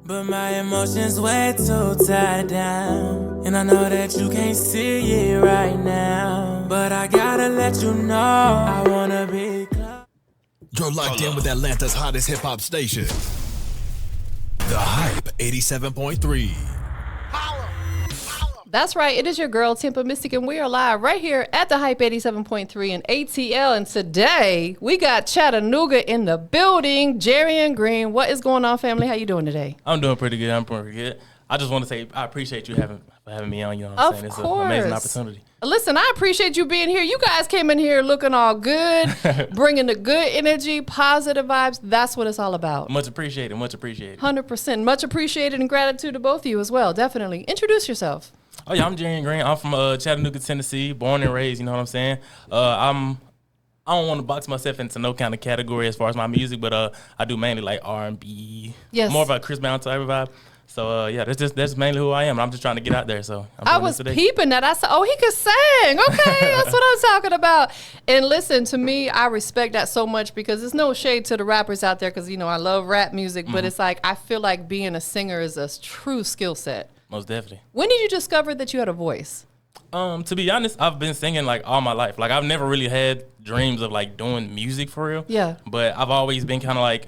But my emotions way too tied down, and I know that you can't see it right now, but I gotta let you know I wanna be close. You're locked in with Atlanta's hottest hip-hop station, The Hype 87.3. That's right. It is your girl, TampaMystic, and we are live right here at the Hype 87.3 in ATL. And today, we got Chattanooga in the building. Jarian Green. What is going on, family? How you doing today? I'm doing pretty good. I just want to say I appreciate you having me on. You know what I'm saying? It's an amazing opportunity. Listen, I appreciate you being here. You guys came in here looking all good, bringing the good energy, positive vibes. That's what it's all about. Much appreciated. 100%. Much appreciated, and gratitude to both of you as well. Definitely. Introduce yourself. Oh, yeah, I'm Jarian Green. I'm from Chattanooga, Tennessee, born and raised, you know what I'm saying? I don't want to box myself into no kind of category as far as my music, but I do mainly like R&B, yes. More of a Chris Brown type of vibe. So, yeah, that's mainly who I am. I'm just trying to get out there, so I was peeping that. I said, oh, he could sing. Okay, that's what I'm talking about. And listen, to me, I respect that so much because there's no shade to the rappers out there because, you know, I love rap music, but it's like I feel like being a singer is a true skill set. Most definitely. When did you discover that you had a voice? To be honest, I've been singing like all my life. Like I've never really had dreams of like doing music for real. Yeah. But I've always been kind of like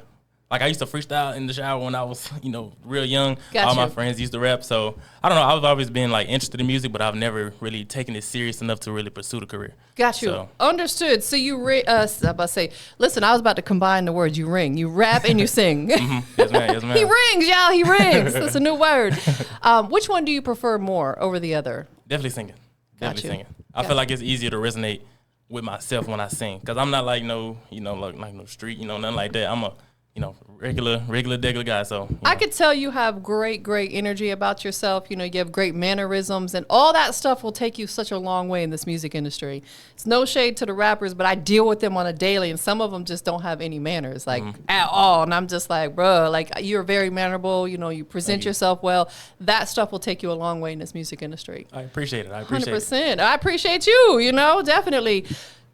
I used to freestyle in the shower when I was, you know, real young. Gotcha. All my friends used to rap. So I don't know. I've always been like interested in music, but I've never really taken it serious enough to really pursue the career. Got you. So. Understood. So you, I was about to say, listen, I was about to combine the words. You ring, you rap, and you sing. Mm-hmm. Yes, ma'am. He rings, y'all. He rings. That's a new word. Which one do you prefer more over the other? Definitely singing. I feel like it's easier to resonate with myself when I sing because I'm not like no street, nothing like that. I'm a regular degular guy. So I could tell you have great energy about yourself. You know, you have great mannerisms, and all that stuff will take you such a long way in this music industry. It's no shade to the rappers, but I deal with them on a daily, and some of them just don't have any manners, like at all. And I'm just like, bro, like you're very mannerable. You know, you present yourself well. That stuff will take you a long way in this music industry. I appreciate it. 100%. I appreciate you. You know, definitely.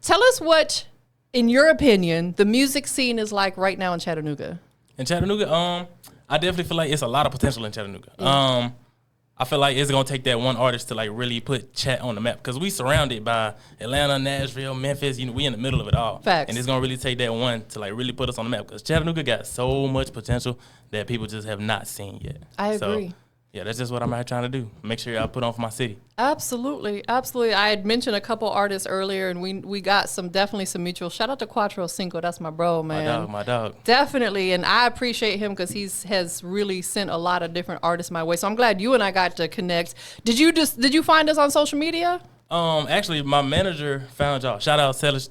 Tell us what, in your opinion, the music scene is like right now in Chattanooga. In Chattanooga, I definitely feel like it's a lot of potential in Chattanooga. I feel like it's gonna take that one artist to like really put Chat on the map because we surrounded by Atlanta, Nashville, Memphis. You know, we in the middle of it all. Facts. And it's gonna really take that one to like really put us on the map because Chattanooga got so much potential that people just have not seen yet. I agree. Yeah, that's just what I'm out trying to do. Make sure I put on for my city. Absolutely. I had mentioned a couple artists earlier, and we got definitely some mutual. Shout out to Quattro Cinco. That's my bro, man. My dog. Definitely, and I appreciate him because has really sent a lot of different artists my way. So I'm glad you and I got to connect. Did you find us on social media? Actually, my manager found y'all. Shout out Sellers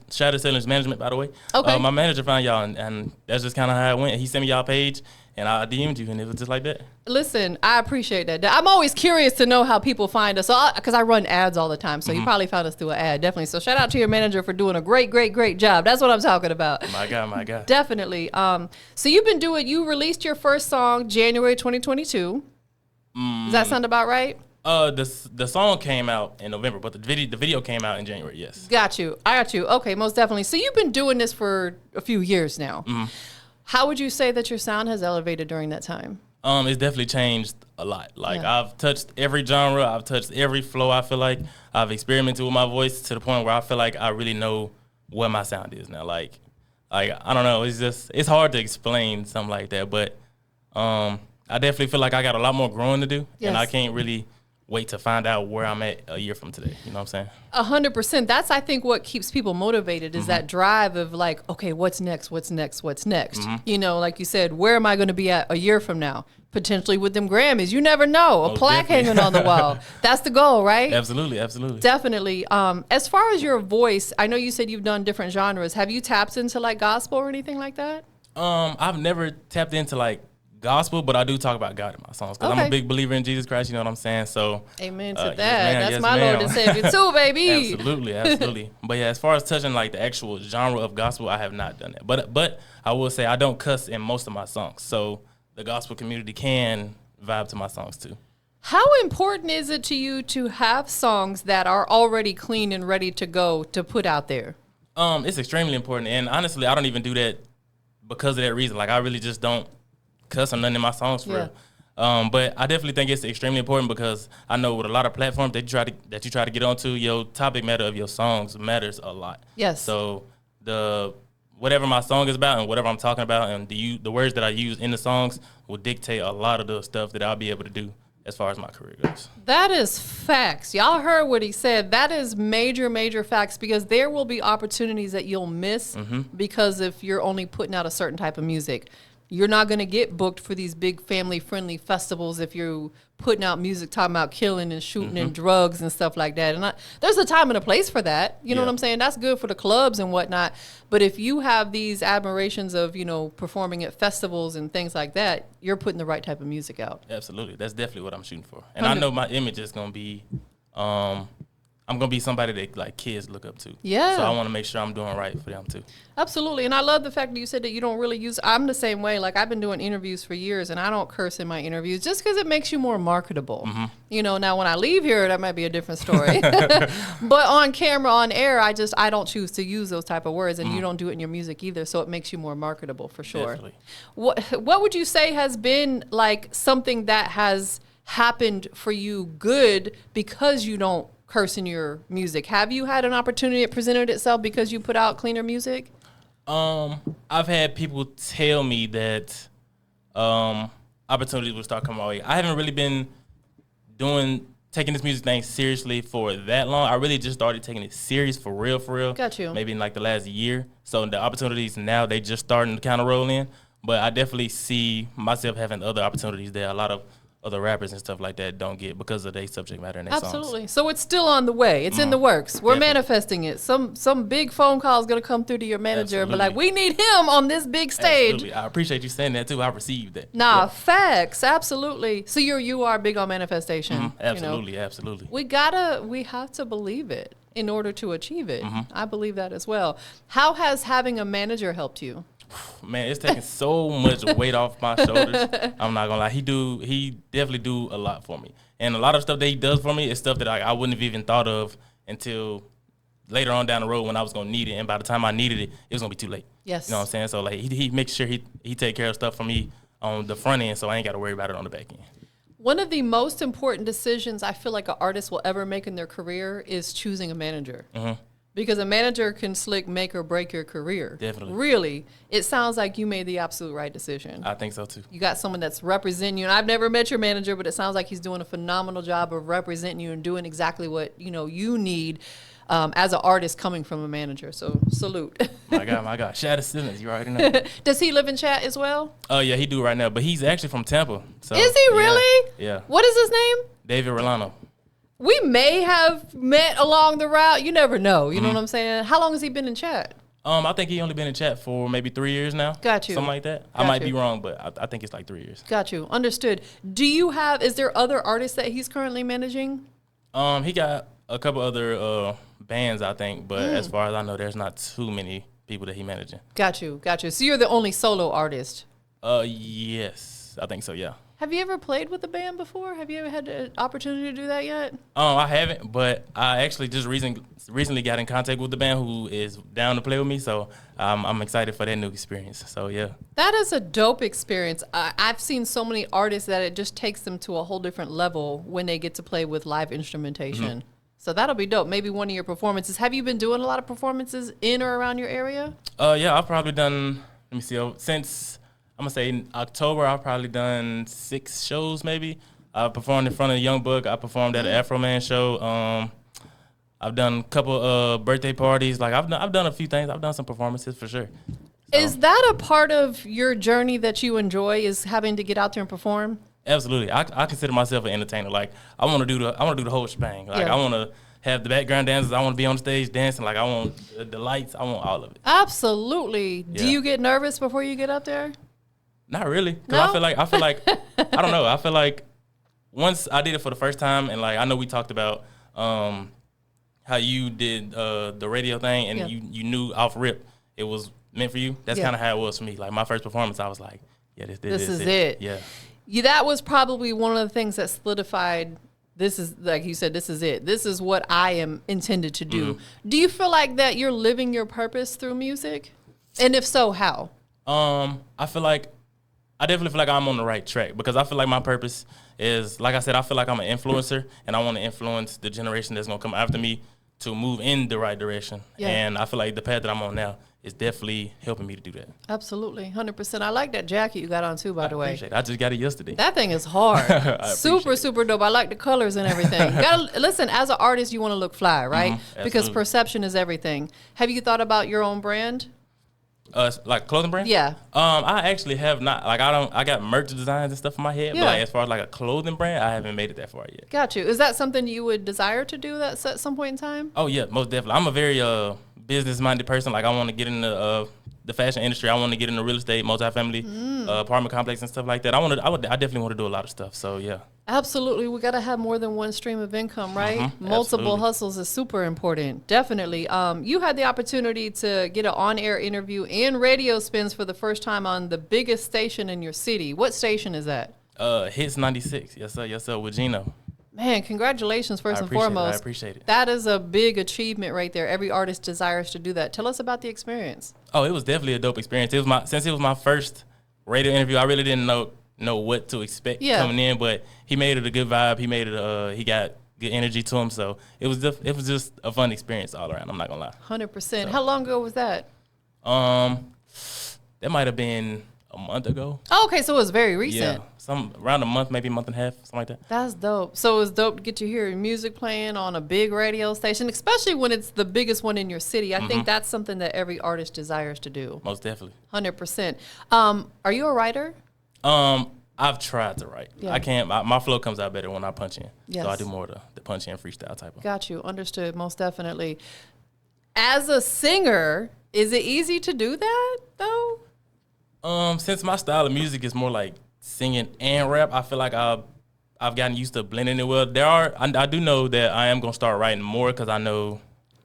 Management, by the way. Okay. My manager found y'all, and that's just kind of how it went. He sent me y'all page, and I DM'd you, and it was just like that. Listen, I appreciate that. I'm always curious to know how people find us, because I run ads all the time. So you probably found us through an ad, definitely. So shout out to your manager for doing a great job. That's what I'm talking about. My God. Definitely. So you released your first song January 2022. Does that sound about right? The song came out in November, but the video came out in January. Yes. I got you. Okay, most definitely. So you've been doing this for a few years now. How would you say that your sound has elevated during that time? It's definitely changed a lot. Like I've touched every genre, I've touched every flow. I feel like I've experimented with my voice to the point where I feel like I really know what my sound is now. Like I don't know. It's hard to explain something like that, but I definitely feel like I got a lot more growing to do, and I can't really wait to find out where I'm at a year from today. You know what I'm saying? 100%. That's, I think, what keeps people motivated is that drive of like, okay, what's next? You know, like you said, where am I going to be at a year from now? Potentially with them Grammys. You never know. A plaque hanging on the wall. That's the goal, right? Absolutely. Definitely. As far as your voice, I know you said you've done different genres. Have you tapped into like gospel or anything like that? I've never tapped into like gospel, but I do talk about God in my songs because I'm a big believer in Jesus Christ. You know what I'm saying? So amen to that. That's my Lord and Savior too, baby. Absolutely. But yeah, as far as touching like the actual genre of gospel, I have not done that. But I will say I don't cuss in most of my songs, so the gospel community can vibe to my songs too. How important is it to you to have songs that are already clean and ready to go to put out there? It's extremely important, and honestly, I don't even do that because of that reason. Like I really just don't cuss or nothing in my songs for real. But I definitely think it's extremely important because I know with a lot of platforms that you try to get onto, your topic matter of your songs matters a lot. Yes. So whatever my song is about and whatever I'm talking about and the words that I use in the songs will dictate a lot of the stuff that I'll be able to do as far as my career goes. That is facts. Y'all heard what he said. That is major, major facts because there will be opportunities that you'll miss because if you're only putting out a certain type of music. You're not going to get booked for these big family-friendly festivals if you're putting out music talking about killing and shooting and drugs and stuff like that. And there's a time and a place for that. You know what I'm saying? That's good for the clubs and whatnot. But if you have these admirations of, performing at festivals and things like that, you're putting the right type of music out. Absolutely. That's definitely what I'm shooting for. And I know my image is going to be I'm going to be somebody that like kids look up to. Yeah. So I want to make sure I'm doing right for them too. Absolutely. And I love the fact that you said that you don't really I'm the same way. Like I've been doing interviews for years and I don't curse in my interviews just because it makes you more marketable. Now when I leave here, that might be a different story. But on camera, on air, I don't choose to use those type of words and you don't do it in your music either. So it makes you more marketable for sure. Definitely. What would you say has been like something that has happened for you good because you don't curse in your music? Have you had an opportunity that presented itself because you put out cleaner music? I've had people tell me that opportunities will start coming my way. I haven't really been taking this music thing seriously for that long. I really just started taking it serious for real. Got you. Maybe in like the last year. So the opportunities now, they just starting to kind of roll in. But I definitely see myself having other opportunities there. A lot of other rappers and stuff like that don't get because of their subject matter and their songs. Absolutely. So it's still on the way. It's in the works. We're manifesting it. Some big phone call is going to come through to your manager and be like, we need him on this big stage. Absolutely. I appreciate you saying that too. I received that. Facts. Absolutely. So you are big on manifestation. Absolutely. Absolutely. We have to believe it in order to achieve it. I believe that as well. How has having a manager helped you? Man, it's taking so much weight off my shoulders. I'm not gonna lie. He definitely do a lot for me. And a lot of stuff that he does for me is stuff that I wouldn't have even thought of until later on down the road when I was gonna need it. And by the time I needed it, it was gonna be too late. Yes. You know what I'm saying? So like he makes sure he take care of stuff for me on the front end, so I ain't gotta worry about it on the back end. One of the most important decisions I feel like an artist will ever make in their career is choosing a manager. Because a manager can make or break your career. Definitely. Really, it sounds like you made the absolute right decision. I think so too. You got someone that's representing you. And I've never met your manager, but it sounds like he's doing a phenomenal job of representing you and doing exactly what you need as an artist coming from a manager. So salute. My God. Shout out to Simmons, you already know. Does he live in Chat as well? Oh yeah, he do right now. But he's actually from Tampa. So, is he really? Yeah. What is his name? David Rolano. We may have met along the route. You never know. You know what I'm saying? How long has he been in Chat? I think he only been in Chat for maybe 3 years now. Got you. Something like that. I might be wrong, but I think it's like 3 years. Got you. Understood. Is there other artists that he's currently managing? He got a couple other bands, I think, but as far as I know, there's not too many people that he managing. Got you. So you're the only solo artist? Yes. I think so, yeah. Have you ever played with a band before? Have you ever had the opportunity to do that yet? I haven't, but I actually just recently got in contact with the band who is down to play with me, so I'm excited for that new experience. So, yeah. That is a dope experience. I've seen so many artists that it just takes them to a whole different level when they get to play with live instrumentation. So that'll be dope. Maybe one of your performances. Have you been doing a lot of performances in or around your area? Yeah, I've probably done, since I'm going to say in October, I've probably done 6 shows maybe. I performed in front of Young Buck. I performed at an Afro Man show. I've done a couple birthday parties. Like I've done a few things. I've done some performances for sure. So. Is that a part of your journey that you enjoy, is having to get out there and perform? Absolutely. I consider myself an entertainer. Like I want to do the whole shebang. Like I want to have the background dancers. I want to be on stage dancing. Like I want the lights. I want all of it. Absolutely. Yeah. Do you get nervous before you get up there? Not really, cause no? I feel like I don't know. I feel like once I did it for the first time, and like I know we talked about how you did the radio thing, and you knew off rip it was meant for you. That's kind of how it was for me. Like my first performance, I was like, yeah, this is it. Yeah. That was probably one of the things that solidified. This is, like you said, this is it. This is what I am intended to do. Do you feel like that you're living your purpose through music? And if so, how? I feel like I definitely feel like I'm on the right track because I feel like my purpose is, like I said, I feel like I'm an influencer and I want to influence the generation that's going to come after me to move in the right direction. Yeah. And I feel like the path that I'm on now is definitely helping me to do that. Absolutely, 100%. I like that jacket you got on too, by the way. Appreciate it. I just got it yesterday. That thing is hard. Super dope. I like the colors and everything. Listen, as an artist, you want to look fly, right? Because perception is everything. Have you thought about your own brand? Like clothing brand? Yeah. I actually have not. Like I got merch designs and stuff in my head, Yeah. but like as far as like a clothing brand, I haven't made it that far yet. Got you. Is that something you would desire to do at some point in time? Oh yeah, most definitely. I'm a very business-minded person. Like I want to get into the fashion industry. I want to get into real estate, multifamily, apartment complex and stuff like that. I definitely want to do a lot of stuff. So yeah. Absolutely. We got to have more than one stream of income, right? Multiple Absolutely. hustles is super important. Definitely. You had the opportunity to get an on-air interview and radio spins for the first time on the biggest station in your city. What station is that? Hits 96. Yes sir, with Gino. Man, congratulations first and foremost. I appreciate it. That is a big achievement right there. Every artist desires to do that. Tell us about the experience. Oh, it was definitely a dope experience. Since it was my first radio interview, I really didn't know what to expect coming in, but he made it a good vibe. He made it he got good energy to him, so it was just a fun experience all around. I'm not gonna lie. 100%. So. How long ago was that? That might have been a month ago. Oh, okay, so it was very recent. Yeah, around a month, maybe a month and a half, something like that. That's dope. So it's dope to get to hear your music playing on a big radio station, especially when it's the biggest one in your city. I think that's something that every artist desires to do. Most definitely. 100%. Are you a writer? I've tried to write. Yeah. I can't. My flow comes out better when I punch in. Yes. So I do more of the punch in freestyle type of. Got you. Understood. Most definitely. As a singer, is it easy to do that though? Since my style of music is more like singing and rap, I feel like I've gotten used to blending it well. I do know that I am gonna start writing more because I know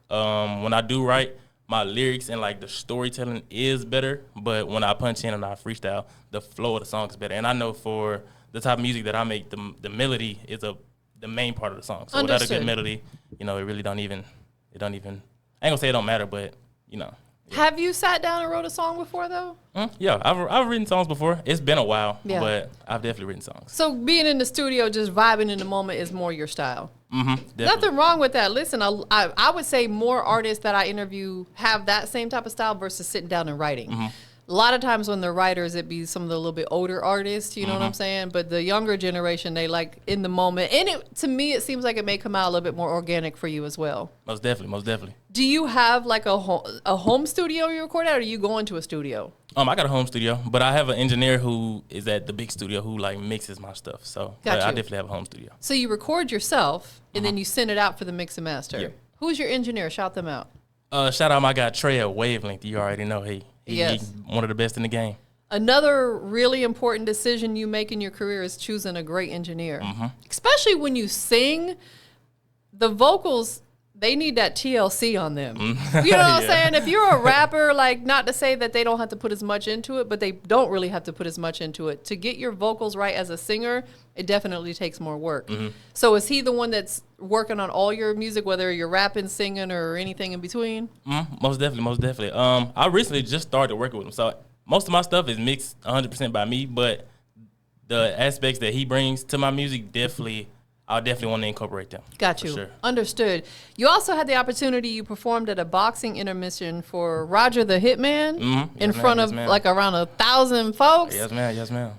when I do write, my lyrics and like the storytelling is better. But when I punch in and I freestyle, the flow of the song is better. And I know for the type of music that I make, the melody is the main part of the song. So Understood. without a good melody, it really don't even. I ain't gonna say it don't matter, but Yeah. Have you sat down and wrote a song before though? Yeah, I've written songs before. It's been a while, Yeah. but I've definitely written songs. So being in the studio, just vibing in the moment is more your style. Definitely. Nothing wrong with that. Listen, I would say more artists that I interview have that same type of style versus sitting down and writing. A lot of times when they're writers, it'd be some of the little bit older artists, you know what I'm saying? But the younger generation, they like in the moment. And to me, it seems like it may come out a little bit more organic for you as well. Most definitely. Do you have like a home studio you record at, or do you go into a studio? I got a home studio, but I have an engineer who is at the big studio who like mixes my stuff. So Got I you. definitely have a home studio. So you record yourself, and then you send it out for the mix and master. Yeah. Who's your engineer? Shout them out. Shout out my guy Trey at Wavelength. You already know he Yes. one of the best in the game. Another really important decision you make in your career is choosing a great engineer. Especially when you sing, the vocals, they need that TLC on them. You know what I'm saying? If you're a rapper, like, not to say that they don't have to put as much into it, but they don't really have to put as much into it. To get your vocals right as a singer, it definitely takes more work. So is he the one that's working on all your music, whether you're rapping, singing, or anything in between? Most definitely. I recently just started working with him, so most of my stuff is mixed 100% by me, but the aspects that he brings to my music, I definitely want to incorporate them. Got for you. Sure. Understood. You also had the opportunity, you performed at a boxing intermission for Roger the Hitman in Yes, front ma'am. of Yes, ma'am. like around 1,000 folks. Yes, ma'am.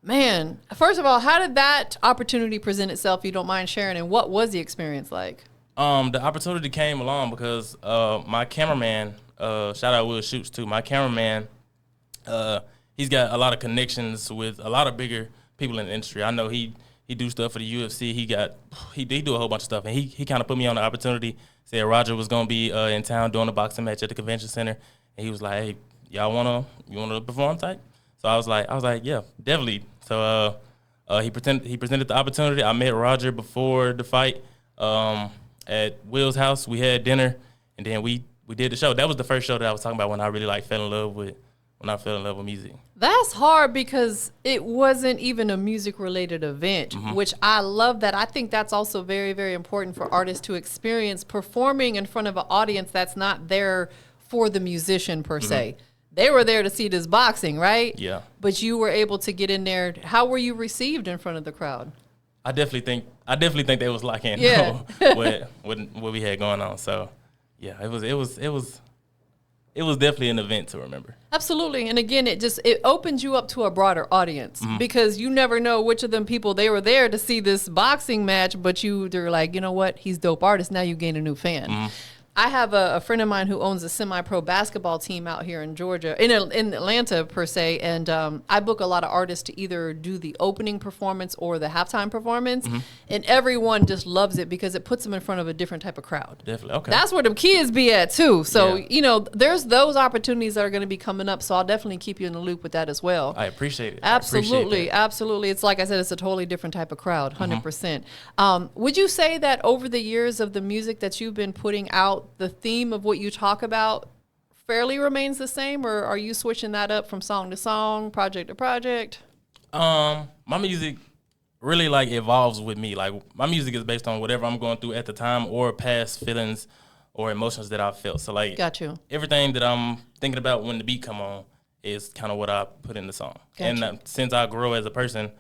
Man, first of all, how did that opportunity present itself, if you don't mind sharing, and what was the experience like? The opportunity came along because my cameraman, shout out Will Shoots too, my cameraman, he's got a lot of connections with a lot of bigger people in the industry. I know he do stuff for the UFC. He do a whole bunch of stuff, and he kind of put me on the opportunity. Said Roger was gonna be in town doing a boxing match at the convention center, and he was like, "Hey, you wanna perform type?" So I was like, yeah, definitely. So he presented the opportunity. I met Roger before the fight at Will's house. We had dinner, and then we did the show. That was the first show that I was talking about when I really fell in love with music. That's hard because it wasn't even a music-related event, which I love that. I think that's also very, very important for artists to experience performing in front of an audience that's not there for the musician per se. they were there to see this boxing, right? Yeah. But you were able to get in there. How were you received in front of the crowd? I definitely think they was liking Yeah. what we had going on. So yeah, it was definitely an event to remember. Absolutely. And again, it opens you up to a broader audience because you never know which of them people, they were there to see this boxing match, but they're like, you know what, he's dope artist. Now you gain a new fan. I have a friend of mine who owns a semi-pro basketball team out here in Georgia, in Atlanta per se, and I book a lot of artists to either do the opening performance or the halftime performance, and everyone just loves it because it puts them in front of a different type of crowd. Definitely, okay. That's where the kids be at too. So, Yeah. there's those opportunities that are going to be coming up, so I'll definitely keep you in the loop with that as well. I appreciate it. Absolutely, absolutely. It's like I said, it's a totally different type of crowd, 100%. Would you say that over the years of the music that you've been putting out, the theme of what you talk about fairly remains the same, or are you switching that up from song to song, project to project? My music really like evolves with me. Like my music is based on whatever I'm going through at the time or past feelings or emotions that I've felt. So like Got you. everything that I'm thinking about when the beat come on is kind of what I put in the song. Got And you. since I grow as a person,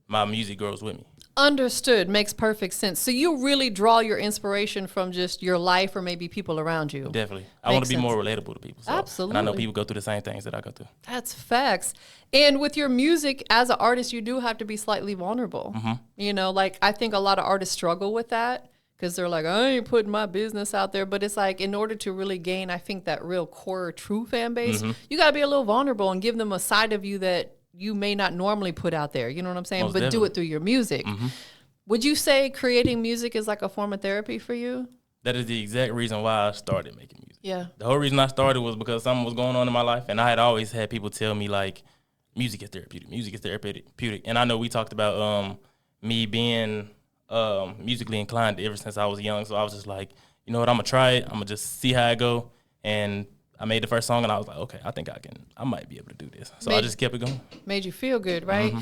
my music grows with me. Understood. Makes perfect sense. So you really draw your inspiration from just your life or maybe people around you. Definitely. I want Makes to be sense. more relatable to people. So, Absolutely. And I know people go through the same things that I go through. That's facts. And with your music as an artist, you do have to be slightly vulnerable. Like I think a lot of artists struggle with that because they're like, I ain't putting my business out there. But it's like in order to really gain, I think, that real core, true fan base, you got to be a little vulnerable and give them a side of you that you may not normally put out there. You know what I'm saying? Most But do definitely. it through your music. Would you say creating music is like a form of therapy for you? That is the exact reason why I started making music. Yeah. The whole reason I started was because something was going on in my life, and I had always had people tell me, like, music is therapeutic, music is therapeutic. And I know we talked about me being musically inclined ever since I was young, so I was just like, you know what, I'm going to try it. I'm going to just see how it go. And I made the first song, and I was like, okay, I might be able to do this. So I just kept it going. Made you feel good, right?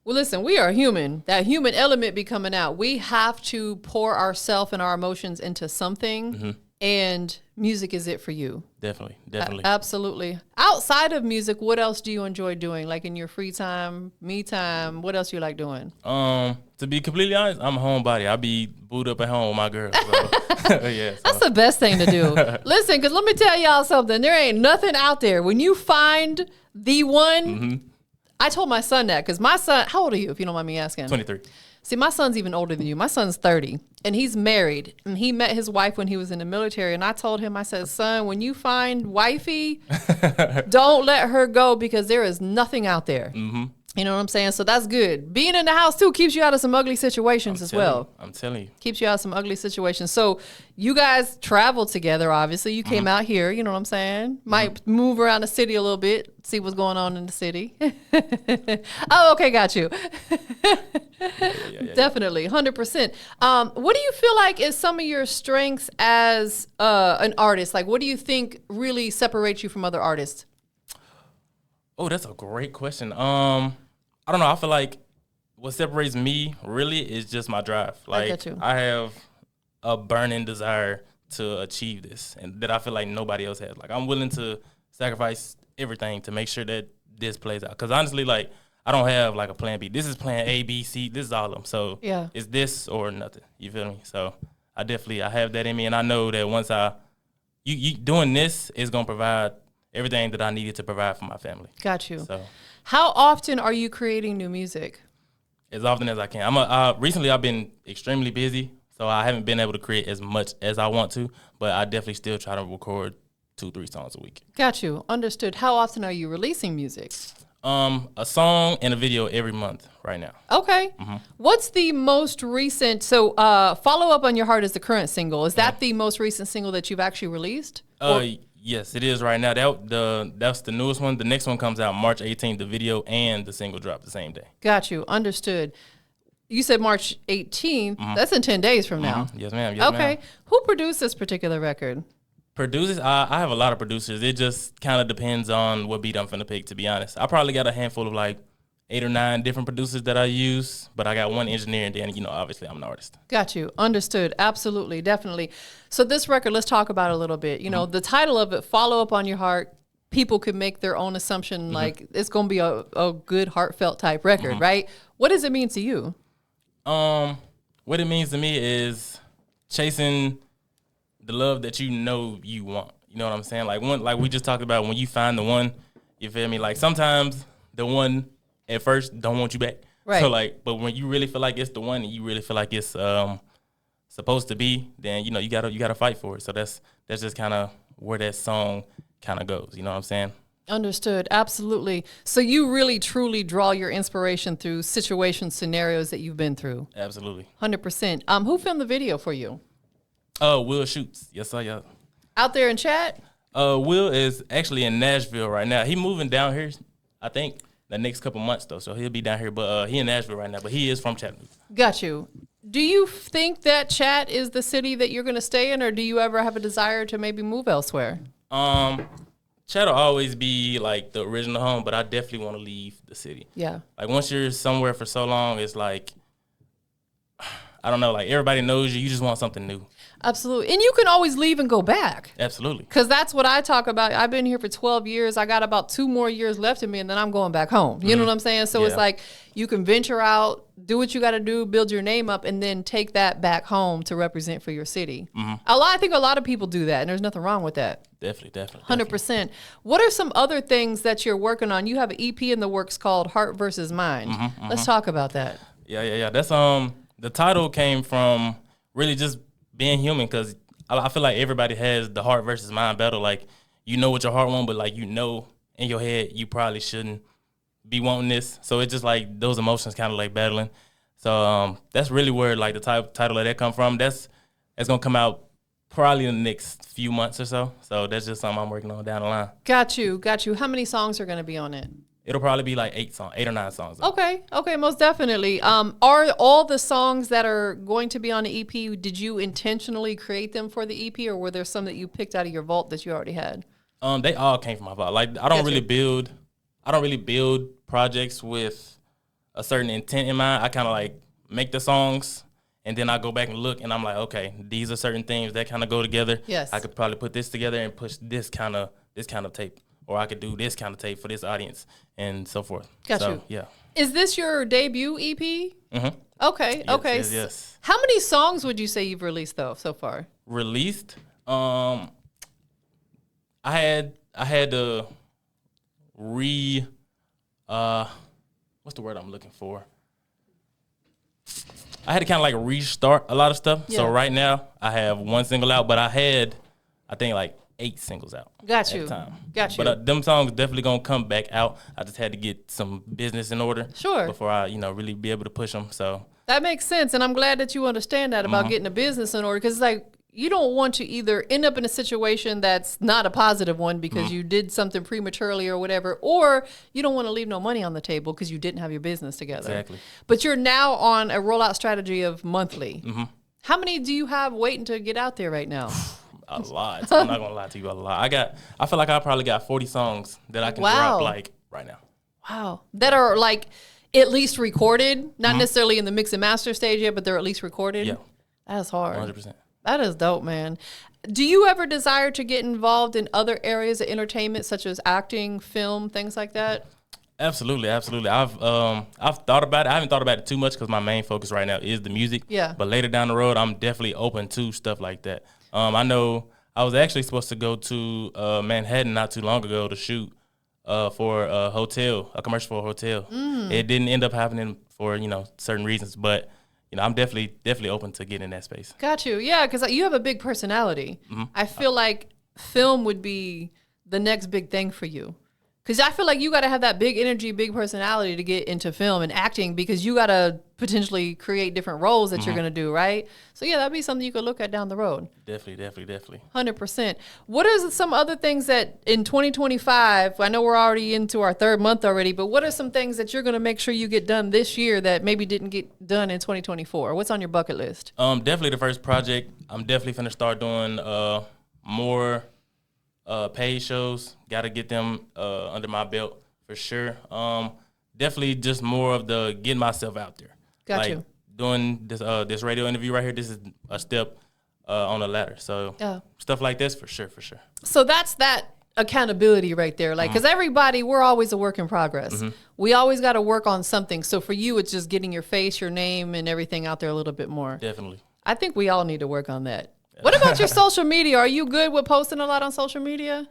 Well, listen, we are human. That human element be coming out. We have to pour ourselves and our emotions into something, and music is it for you. Definitely. Absolutely. Outside of music, what else do you enjoy doing? Like in your free time, me time, what else you like doing? To be completely honest, I'm a homebody. I be booed up at home with my girl. So, yeah. So. That's the best thing to do. Listen, because let me tell y'all something. There ain't nothing out there. When you find the one, I told my son that because my son, how old are you, if you don't mind me asking? 23. See, my son's even older than you. My son's 30, and he's married, and he met his wife when he was in the military. And I told him, I said, son, when you find wifey, don't let her go because there is nothing out there. You know what I'm saying? So that's good. Being in the house, too, keeps you out of some ugly situations as well. I'm telling you. Keeps you out of some ugly situations. So you guys traveled together, obviously. You came out here, you know what I'm saying? Might move around the city a little bit, see what's going on in the city. Oh, okay, got you. Definitely, 100%. What do you feel like is some of your strengths as an artist? Like, what do you think really separates you from other artists? Oh, that's a great question. I don't know. I feel like what separates me really is just my drive. Like get you. I have a burning desire to achieve this, and that I feel like nobody else has. Like I'm willing to sacrifice everything to make sure that this plays out. Because honestly, like I don't have like a plan B. This is plan A, B, C. This is all of them. So Yeah. it's this or nothing. You feel me? So I have that in me, and I know that once you doing this is gonna provide everything that I needed to provide for my family. Got you. So How often are you creating new music? as often as I can. Recently I've been extremely busy, so I haven't been able to create as much as I want to, but I definitely still try to record 2-3 songs a week. Got you. Understood. How often are you releasing music? A song and a video every month right now. Okay. What's the most recent? So, Follow Up on Your Heart is the current single. Is that the most recent single that you've actually released? Yes, it is right now. That's the newest one. The next one comes out March 18th, the video and the single drop the same day. Got you. Understood. You said March 18th. That's in 10 days from now. Yes, ma'am. Yes, Okay. ma'am. Who produced this particular record? Producers, I have a lot of producers. It just kind of depends on what beat I'm finna pick, to be honest. I probably got a handful of like 8 or 9 different producers that I use, but I got one engineer, and then, obviously I'm an artist. Got you. Understood. Absolutely. Definitely. So this record, let's talk about it a little bit. The title of it, Follow Up on Your Heart, people could make their own assumption, like it's going to be a good, heartfelt type record, right? What does it mean to you? What it means to me is chasing the love that you know you want. You know what I'm saying? Like we just talked about, when you find the one, you feel me? Like sometimes the one at first don't want you back. Right. So but when you really feel like it's the one and you really feel like it's supposed to be, then you gotta fight for it. So that's just kind of where that song kind of goes. You know what I'm saying? Understood. Absolutely. So you really, truly draw your inspiration through situations, scenarios that you've been through. Absolutely. 100%. Who filmed the video for you? Will Shoots. Yes, sir. Yeah. Out there in chat? Will is actually in Nashville right now. He moving down here, I think, the next couple months though. So he'll be down here, but he in Nashville right now. But he is from Chattanooga. Got you. Do you think that Chat is the city that you're going to stay in, or do you ever have a desire to maybe move elsewhere? Chat will always be like the original home, but I definitely want to leave the city. Yeah. Like once you're somewhere for so long, it's like, I don't know, like everybody knows you. You just want something new. Absolutely. And you can always leave and go back. Absolutely. Because that's what I talk about. I've been here for 12 years. I got about 2 more years left in me, and then I'm going back home. You know what I'm saying? So it's like you can venture out, do what you got to do, build your name up, and then take that back home to represent for your city. I think a lot of people do that, and there's nothing wrong with that. Definitely. 100%. What are some other things that you're working on? You have an EP in the works called Heart versus Mind. Let's talk about that. Yeah. That's the title came from really just being human, because I feel like everybody has the heart versus mind battle. Like, you know what your heart wants, but like, in your head you probably shouldn't be wanting this. So it's just like those emotions kind of like battling. So that's really where like the title of that come from. That's gonna come out probably in the next few months or so. So that's just something I'm working on down the line. Got you. How many songs are going to be on it? It'll probably be like 8 or 9 songs. Okay, most definitely. Are all the songs that are going to be on the EP, did you intentionally create them for the EP, or were there some that you picked out of your vault that you already had? They all came from my vault. Like I don't really build projects with a certain intent in mind. I kind of like make the songs, and then I go back and look, and I'm like, okay, these are certain things that kind of go together. Yes. I could probably put this together and push this kind of tape, or I could do this kind of tape for this audience, and so forth. Got you. Yeah. Is this your debut EP? Mm-hmm. Okay. Yes. How many songs would you say you've released though so far? Released? I had to what's the word I'm looking for? I had to kind of like restart a lot of stuff. Yeah. So right now I have 1 single out, but I think like 8 singles out. Got you. At the time. Got you. But them songs definitely gonna come back out. I just had to get some business in order. Sure. Before I, really be able to push them. So that makes sense, and I'm glad that you understand that about getting a business in order, because it's like you don't want to either end up in a situation that's not a positive one because you did something prematurely or whatever, or you don't want to leave no money on the table because you didn't have your business together. Exactly. But you're now on a rollout strategy of monthly. How many do you have waiting to get out there right now? A lot. I'm not gonna lie to you, a lot. I feel like I probably got 40 songs that I can drop like right now. Wow. That are like at least recorded, not necessarily in the mix and master stage yet, but they're at least recorded. Yeah. That's hard. 100%. That is dope, man. Do you ever desire to get involved in other areas of entertainment, such as acting, film, things like that? Absolutely. I've thought about it. I haven't thought about it too much because my main focus right now is the music. Yeah. But later down the road, I'm definitely open to stuff like that. I know I was actually supposed to go to Manhattan not too long ago to shoot for a commercial for a hotel. It didn't end up happening for certain reasons, but I'm definitely open to getting in that space. Got you. Yeah, because you have a big personality. I feel like film would be the next big thing for you. Because I feel like you got to have that big energy, big personality to get into film and acting, because you got to potentially create different roles that you're going to do, right? So, yeah, that'd be something you could look at down the road. Definitely. 100%. What are some other things that in 2025, I know we're already into our 3rd month already, but what are some things that you're going to make sure you get done this year that maybe didn't get done in 2024? What's on your bucket list? Definitely the first project. I'm definitely going to start doing more paid shows. Got to get them under my belt for sure. Definitely just more of the getting myself out there. Got you. Doing this radio interview right here, this is a step on the ladder. So stuff like this for sure. So that's that accountability right there. Like, because everybody, we're always a work in progress. We always got to work on something. So for you, it's just getting your face, your name, and everything out there a little bit more. Definitely. I think we all need to work on that. What about your social media? Are you good with posting a lot on social media?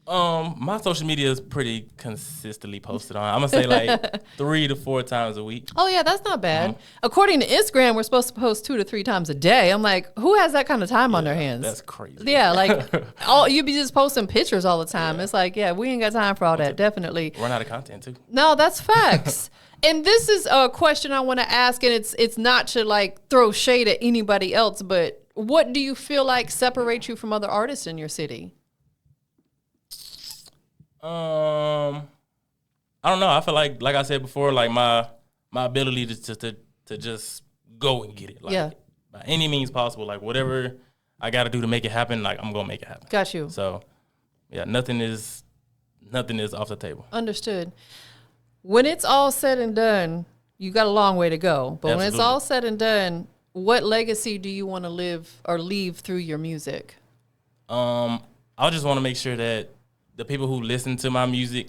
My social media is pretty consistently posted on. I'm gonna say like 3 to 4 times a week. Oh yeah, that's not bad. According to Instagram, we're supposed to post 2 to 3 times a day. I'm like, who has that kind of time on their hands? That's crazy. Yeah, like you be just posting pictures all the time. It's like, yeah, we ain't got time for all that. Definitely. Run out of content too. No, that's facts. And this is a question I want to ask, and it's not to like throw shade at anybody else, but what do you feel like separates you from other artists in your city? I don't know. I feel like I said before, like my ability to just go and get it. Like, by any means possible. Like whatever I got to do to make it happen, like I'm gonna make it happen. Got you. So, yeah, nothing is off the table. Understood. When it's all said and done, you got a long way to go. But when it's all said and done, what legacy do you want to live or leave through your music? I just want to make sure that the people who listen to my music,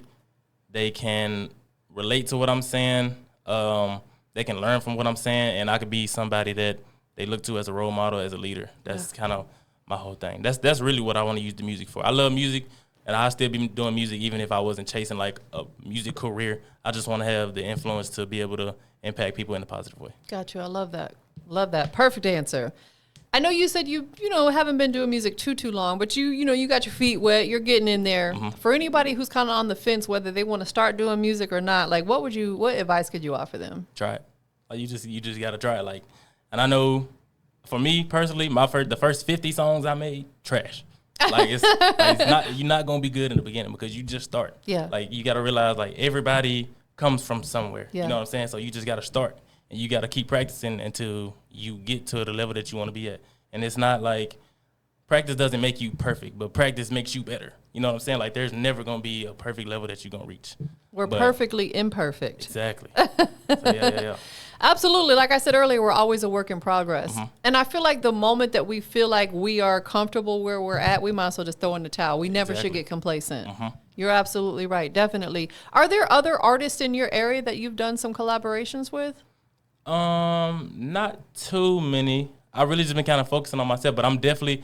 they can relate to what I'm saying. They can learn from what I'm saying, and I could be somebody that they look to as a role model, as a leader. That's kind of my whole thing. That's really what I want to use the music for. I love music, and I'll still be doing music even if I wasn't chasing like a music career. I just want to have the influence to be able to impact people in a positive way. Got you. I love that. Love that. Perfect answer. I know you said you haven't been doing music too long, but you got your feet wet. You're getting in there. For anybody who's kind of on the fence whether they want to start doing music or not, like what advice could you offer them? Try it. Like you just got to try it. Like, and I know for me personally, the first 50 songs I made, trash. Like it's not, you're not gonna be good in the beginning because you just start. Yeah. Like you got to realize like everybody comes from somewhere. Yeah. You know what I'm saying? So you just got to start. And you got to keep practicing until you get to the level that you want to be at. And it's not like practice doesn't make you perfect, but practice makes you better. You know what I'm saying? Like there's never going to be a perfect level that you're going to reach. We're perfectly imperfect. Exactly. So yeah. Absolutely. Like I said earlier, we're always a work in progress. And I feel like the moment that we feel like we are comfortable where we're at, we might as well just throw in the towel. We never should get complacent. You're absolutely right. Definitely. Are there other artists in your area that you've done some collaborations with? Not too many. I really just been kind of focusing on myself, but I've definitely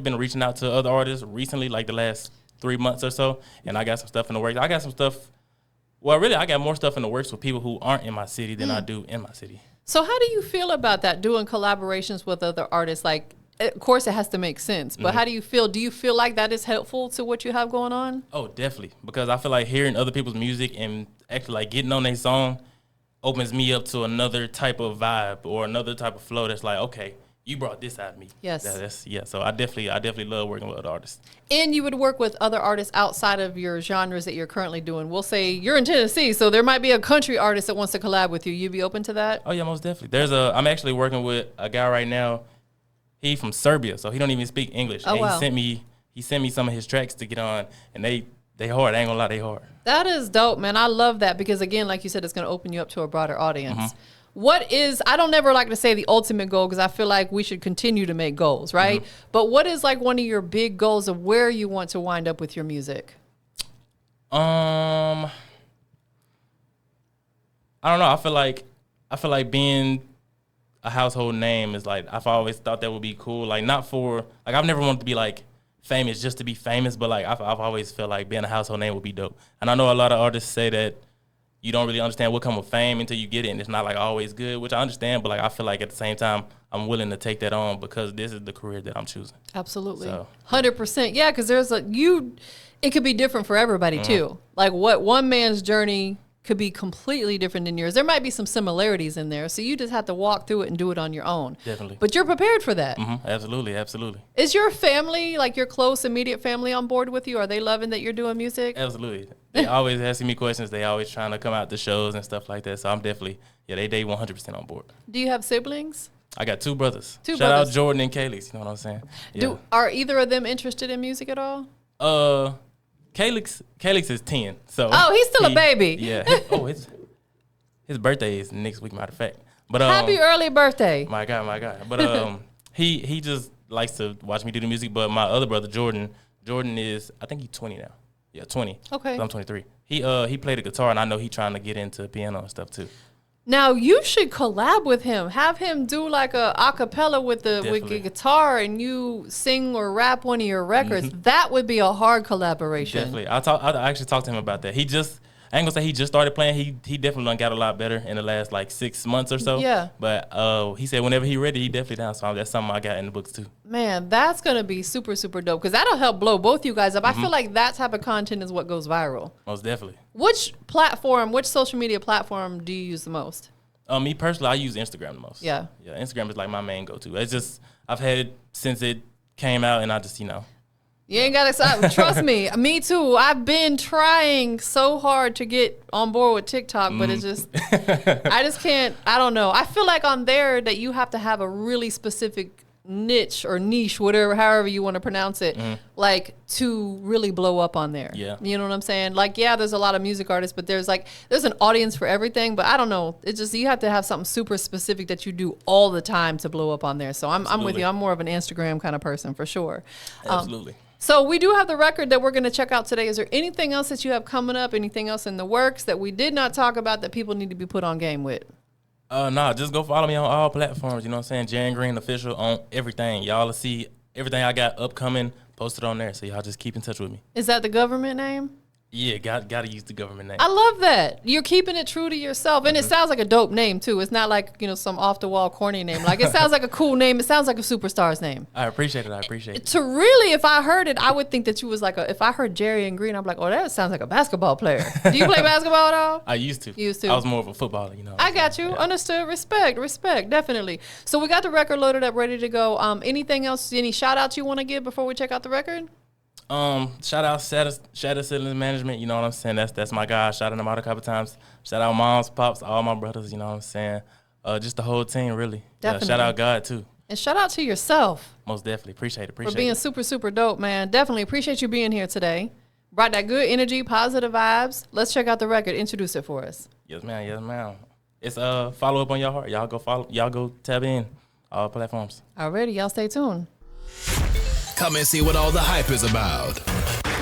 been reaching out to other artists recently, like the last 3 months or so, and I got some stuff in the works. I got more stuff in the works with people who aren't in my city than I do in my city. So how do you feel about that, doing collaborations with other artists? Like, of course it has to make sense, but how do you feel? Do you feel like that is helpful to what you have going on? Oh, definitely, because I feel like hearing other people's music and actually like getting on their song opens me up to another type of vibe or another type of flow that's like, okay, you brought this out of me. Yes. So I definitely love working with other artists. And you would work with other artists outside of your genres that you're currently doing. We'll say you're in Tennessee, so there might be a country artist that wants to collab with you. You'd be open to that? Oh yeah, most definitely. I'm actually working with a guy right now. He from Serbia, so he don't even speak English. Oh, and wow. He sent me some of his tracks to get on, and they hard. I ain't gonna lie, they hard. That is dope, man. I love that because, again, like you said, it's going to open you up to a broader audience. I don't never like to say the ultimate goal because I feel like we should continue to make goals, right? But what is like one of your big goals of where you want to wind up with your music? I don't know. I feel like being a household name is like, I've always thought that would be cool. Like I've never wanted to be like famous just to be famous, but like I've always felt like being a household name would be dope. And I know a lot of artists say that you don't really understand what comes with fame until you get it, and it's not like always good, which I understand, but like I feel like at the same time I'm willing to take that on because this is the career that I'm choosing. Absolutely. So, 100%. Yeah, because it could be different for everybody too. Like what one man's journey could be completely different than yours. There might be some similarities in there, so you just have to walk through it and do it on your own. Definitely. But you're prepared for that. Absolutely. Is your family, like your close, immediate family, on board with you? Are they loving that you're doing music? Absolutely. They always asking me questions. They always trying to come out to shows and stuff like that. So I'm definitely, they 100% on board. Do you have siblings? I got 2 brothers. Shout out Jordan and Calix, you know what I'm saying? Yeah. Are either of them interested in music at all? Calix is 10. So he's still a baby. Yeah. His birthday is next week, matter of fact. But happy early birthday. My God. But he just likes to watch me do the music. But my other brother, Jordan is, I think he's 20 now. Yeah, 20. Okay. I'm 23. He played the guitar, and I know he trying to get into piano and stuff too. Now you should collab with him. Have him do like a acapella with the guitar, and you sing or rap one of your records. That would be a hard collaboration. Definitely. I actually talked to him about that. I ain't gonna say he just started playing. He definitely done got a lot better in the last like 6 months or so. Yeah. But he said whenever he ready, he definitely down. So that's something I got in the books too. Man, that's gonna be super, super dope because that'll help blow both you guys up. I feel like that type of content is what goes viral. Most definitely. Which social media platform do you use the most? Me personally, I use Instagram the most. Yeah. Yeah, Instagram is like my main go-to. It's just, I've had it since it came out, and I just, You ain't got to, trust me. Me too. I've been trying so hard to get on board with TikTok, but it's just, I just can't, I don't know. I feel like on there that you have to have a really specific niche, however you want to pronounce it, like to really blow up on there. Yeah. You know what I'm saying? Like, yeah, there's a lot of music artists, but there's an audience for everything, but I don't know. It's just, you have to have something super specific that you do all the time to blow up on there. So I'm with you. I'm more of an Instagram kind of person for sure. Absolutely. So we do have the record that we're going to check out today. Is there anything else that you have coming up, anything else in the works that we did not talk about that people need to be put on game with? Nah, just go follow me on all platforms. You know what I'm saying? Jarian Green Official on everything. Y'all will see everything I got upcoming posted on there. So y'all just keep in touch with me. Is that the government name? Yeah, gotta use the government name. I love that. You're keeping it true to yourself. And it sounds like a dope name, too. It's not like, some off-the-wall corny name. Like, it sounds like a cool name. It sounds like a superstar's name. I appreciate it. To really, if I heard it, I would think that you was like if I heard Jarian Green, I'm like, oh, that sounds like a basketball player. Do you play basketball at all? I used to. I was more of a footballer, I got you. Yeah. Understood. Respect, definitely. So we got the record loaded up, ready to go. Anything else, any shout-outs you want to give before we check out the record? Shout out Shatter Citizens Management, you know what I'm saying? That's my guy. Shouted them out a couple times. Shout out moms, pops, all my brothers, you know what I'm saying? Just the whole team, really. Definitely. Shout out God too. And shout out to yourself. Most definitely. Appreciate it. For being super, super dope, man. Definitely appreciate you being here today. Brought that good energy, positive vibes. Let's check out the record. Introduce it for us. Yes, ma'am. It's Follow Up on Your Heart. Y'all go tab in all platforms. Alrighty, y'all stay tuned. Come and see what all the hype is about.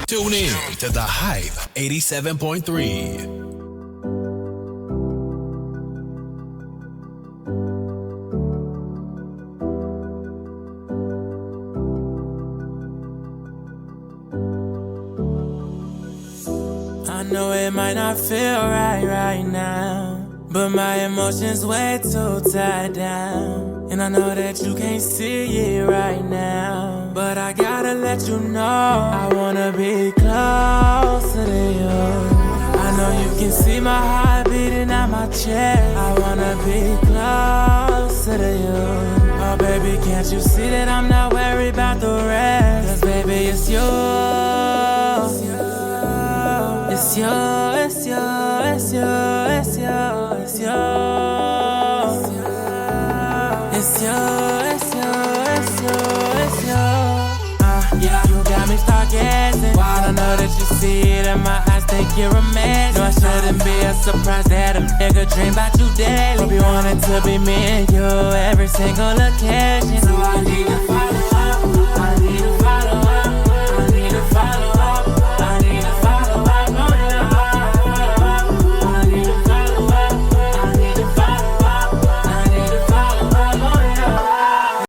Tune in to The Hype 87.3. I know it might not feel right now, but my emotions way too tied down. And I know that you can't see it right now, but I gotta let you know I wanna be closer to you. I know you can see my heart beating at my chest. I wanna be closer to you. Oh baby, can't you see that I'm not worried about the rest? 'Cause baby, it's you. It's you, it's you, it's you, it's you, it's you. It's you, it's you, it's you, it's you. Yeah, you got me start guessing. Wild, I know that you see it in my eyes, think you're a mess. No, I shouldn't be a surprise that a nigga dream about you daily. Hope you want it to be me and you every single occasion. So I need to follow up, I need to